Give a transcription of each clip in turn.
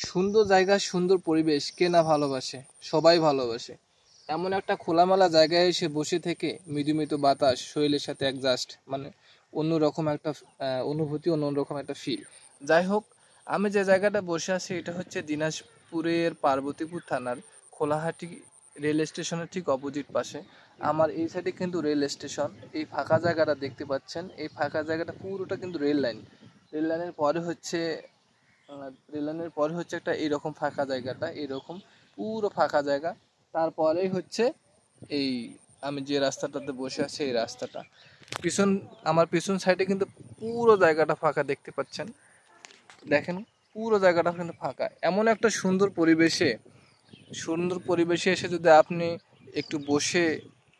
সুন্দর জায়গা, সুন্দর পরিবেশ কে না ভালোবাসে? সবাই ভালোবাসে। এমন একটা খোলামেলা জায়গায় এসে বসে থেকে মৃদু বাতাস শরীরের সাথে অ্যাডজাস্ট, মানে অন্যরকম একটা অনুভূতি, অন্যরকম একটা ফিল। যাই হোক, আমি যে জায়গাটা বসে আছি এটা হচ্ছে দিনাজপুরের পার্বতীপুর থানার খোলাহাটি রেল স্টেশনের ঠিক অপোজিট পাশে। আমার এই সাইডে কিন্তু রেল স্টেশন। এই ফাঁকা জায়গাটা দেখতে পাচ্ছেন, এই ফাঁকা জায়গাটা পুরোটা কিন্তু রেল লাইন। রেল লাইনের পরে হচ্ছে রেললাইনের পরে হচ্ছে একটা এইরকম ফাঁকা জায়গাটা, এইরকম পুরো ফাঁকা জায়গা। তারপরেই হচ্ছে এই আমি যে রাস্তাটাতে বসে আছি এই রাস্তাটা। আমার পিছন সাইডে কিন্তু পুরো জায়গাটা ফাঁকা দেখতে পাচ্ছেন। দেখেন, পুরো জায়গাটা কিন্তু ফাঁকা। এমন একটা সুন্দর পরিবেশে এসে যদি আপনি একটু বসে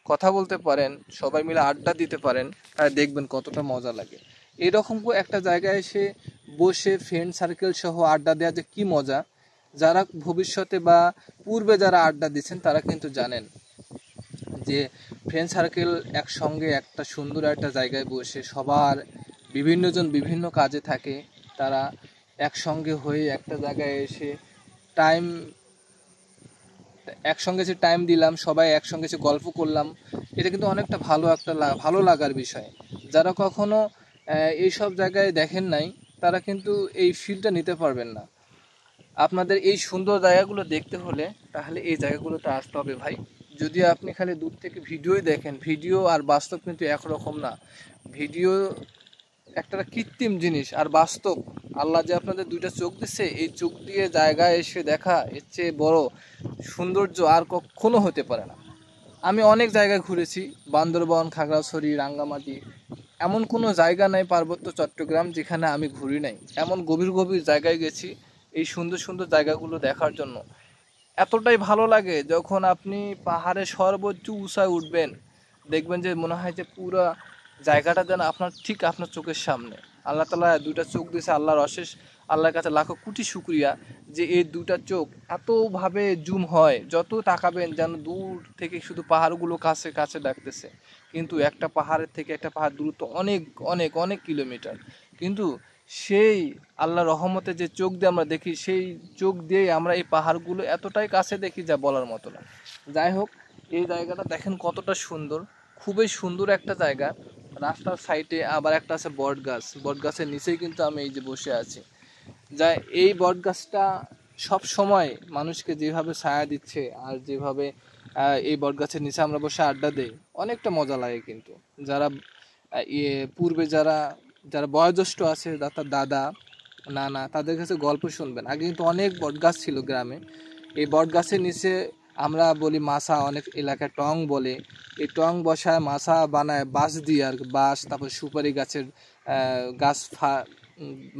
কথা বলতে পারেন, সবাই মিলে আড্ডা দিতে পারেন, তাহলে দেখবেন কতটা মজা লাগে। এরকম একটা জায়গায় এসে বসে ফ্রেন্ড সার্কেল সহ আড্ডা দেওয়া যে কী মজা, যারা ভবিষ্যতে বা পূর্বে যারা আড্ডা দিচ্ছেন তারা কিন্তু জানেন যে ফ্রেন্ড সার্কেল একসঙ্গে একটা সুন্দর একটা জায়গায় বসে সবার বিভিন্নজন বিভিন্ন কাজে থাকে, তারা একসঙ্গে হয়ে একটা জায়গায় এসে টাইম একসঙ্গে যে টাইম দিলাম, সবাই একসঙ্গে যে গল্প করলাম, এটা কিন্তু অনেকটা ভালো লাগার বিষয়। যারা কখনো এইসব জায়গায় দেখেন নাই তারা কিন্তু এই ফিলটা নিতে পারবেন না। আপনাদের এই সুন্দর জায়গাগুলো দেখতে হলে তাহলে এই জায়গাগুলোতে আসতে হবে ভাই। যদি আপনি খালি দূর থেকে ভিডিওই দেখেন, ভিডিও আর বাস্তব কিন্তু একরকম না। ভিডিও একটা কৃত্রিম জিনিস, আর বাস্তব আল্লাহ যে আপনাদের দুইটা চোখ দিচ্ছে, এই চোখ দিয়ে জায়গায় এসে দেখা এর চেয়ে বড় সৌন্দর্য আর কখনো হতে পারে না। আমি অনেক জায়গায় ঘুরেছি, বান্দরবন, খাগড়াছড়ি, রাঙ্গামাটি, এমন কোনো জায়গা নাই পার্বত্য চট্টগ্রাম যেখানে আমি ঘুরি নাই। এমন গভীর গভীর জায়গায় গেছি এই সুন্দর সুন্দর জায়গাগুলো দেখার জন্য। এতটাই ভালো লাগে যখন আপনি পাহাড়ের সর্বোচ্চ উঁচায় উঠবেন, দেখবেন যে মনে হয় যে পুরো জায়গাটা যেন আপনার চোখের সামনে। আল্লাহ তাআলা দুইটা চোখ দিয়েছে, আল্লাহর কাছে লাখো কোটি শুকরিয়া যে এই দুটা চোখ এতভাবে জুম হয়, যত তাকাবেন যেন দূর থেকে শুধু পাহাড়গুলো কাছে কাছে ডাকতেছে। কিন্তু একটা পাহাড়ের থেকে একটা পাহাড় দূরত্ব অনেক অনেক অনেক কিলোমিটার। কিন্তু সেই আল্লাহর রহমতে যে চোখ দিয়ে আমরা দেখি, সেই চোখ দিয়েই আমরা এই পাহাড়গুলো এতটাই কাছে দেখি যা বলার মতো না। যাই হোক, এই জায়গাটা দেখেন কতটা সুন্দর, খুবই সুন্দর একটা জায়গা। রাস্তার সাইডে আবার একটা আছে বট গাছের নিচেই কিন্তু আমি এই যে বসে আছি। যা এই বট গাছটা সব সময় মানুষকে যেভাবে ছায়া দিচ্ছে, আর যেভাবে এই বট গাছের নিচে আমরা বসে আড্ডা দেই, অনেকটা মজা লাগে। কিন্তু যারা পূর্বে যারা যারা বয়োজ্যেষ্ঠ আছে, তার দাদা নানা, তাদের কাছে গল্প শুনবেন। আগে কিন্তু অনেক বট গাছ ছিল গ্রামে। এই বট গাছের নিচে আমরা বলি মাছা, অনেক এলাকায় টং বলে। এই টং বসায় মাছা বানায় বাঁশ দিয়ে, আর বাঁশ, তারপর সুপারি গাছের গাছ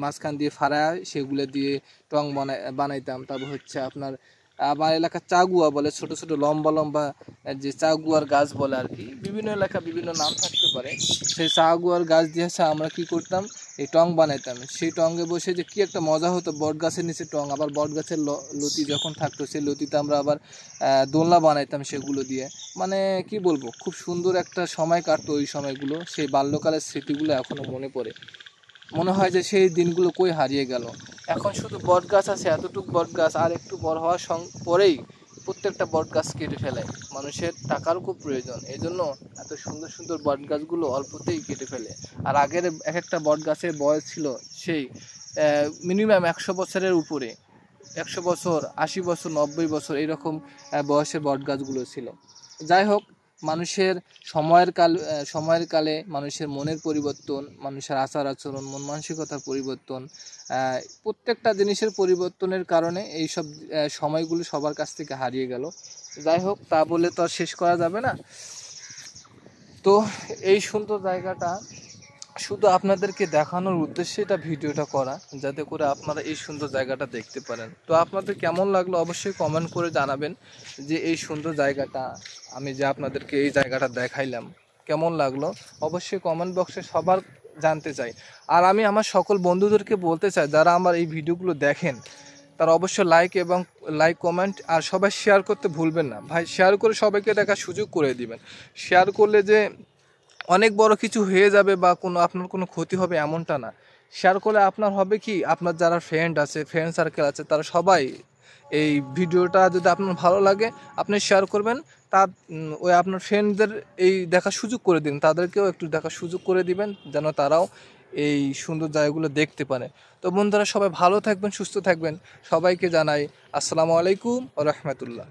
মাঝখান দিয়ে ফাড়ায়, সেগুলো দিয়ে টং বানাইতাম। তারপর হচ্ছে আপনার আমার এলাকার চাগুয়া বলে, ছোট ছোট লম্বা লম্বা যে চাগুয়ার গাছ বলে আর কি, বিভিন্ন এলাকা বিভিন্ন নাম থাকতে পারে। সেই চাগুয়ার গাছ দিয়ে আমরা কি করতাম, এই টং বানাইতাম। সেই টঙ্গে বসে যে কি একটা মজা হতো, বট গাছের নিচে টং, আবার বট গাছের লতি যখন থাকতো সেই লতিতে আমরা আবার দোলনা বানাইতাম সেগুলো দিয়ে। মানে কি বলবো, খুব সুন্দর একটা সময় কাটতো ওই সময়গুলো। সেই বাল্যকালের স্মৃতিগুলো এখনো মনে পড়ে, মনে হয় যে সেই দিনগুলো কই হারিয়ে গেল। এখন শুধু বট গাছ আছে, এতটুকু বট গাছ, আর একটু বড় হওয়ার পরেই প্রত্যেকটা বট গাছ কেটে ফেলে। মানুষের টাকারও খুব প্রয়োজন, এই জন্য এত সুন্দর সুন্দর বট গাছগুলো অল্পতেই কেটে ফেলে। আর আগের এক একটা বট গাছের বয়স ছিল সেই মিনিমাম 100 বছরের উপরে, 100 বছর, 80 বছর, 90 বছর, এইরকম বয়সের বট গাছগুলো ছিল। যাই হোক, মানুষের সময়ের কালে মানুষের মনের পরিবর্তন, মানুষের আচার আচরণ, মন মানসিকতার পরিবর্তন, প্রত্যেকটা জিনিসের পরিবর্তনের কারণে এইসব সময়গুলো সবার কাছ থেকে হারিয়ে গেল। যাই হোক, তা বলে তো আর শেষ করা যাবে না। তো এই সুন্দর জায়গাটা শুধু আপনাদেরকে দেখানোর উদ্দেশ্যে এটা ভিডিওটা করা, যাতে করে আপনারা এই সুন্দর জায়গাটা দেখতে পারেন। তো আপনাদের কেমন লাগলো অবশ্যই কমেন্ট করে জানাবেন যে এই সুন্দর জায়গাটা, আমি যে আপনাদেরকে এই জায়গাটা দেখাইলাম কেমন লাগলো, অবশ্যই কমেন্ট বক্সে সবার জানতে চাই। আর আমি আমার সকল বন্ধুদেরকে বলতে চাই, যারা আমার এই ভিডিওগুলো দেখেন তারা অবশ্যই লাইক কমেন্ট আর সবাই শেয়ার করতে ভুলবেন না ভাই। শেয়ার করে সবাইকে দেখার সুযোগ করে দিবেন। শেয়ার করলে যে অনেক বড় কিছু হয়ে যাবে বা আপনার কোনো ক্ষতি হবে এমনটা না। শেয়ার করলে আপনার হবে কি, আপনার যারা ফ্রেন্ড আছে, ফ্রেন্ড সার্কেল আছে, তারা সবাই এই ভিডিওটা যদি আপনার ভালো লাগে আপনি শেয়ার করবেন। তার ওই আপনার ফ্রেন্ডদের এই দেখার সুযোগ করে দিন, তাদেরকেও একটু দেখার সুযোগ করে দিবেন যেন তারাও এই সুন্দর জায়গাগুলো দেখতে পারে। তো বন্ধুরা সবাই ভালো থাকবেন, সুস্থ থাকবেন। সবাইকে জানাই আসসালামু আলাইকুম ওয়া রাহমাতুল্লাহ।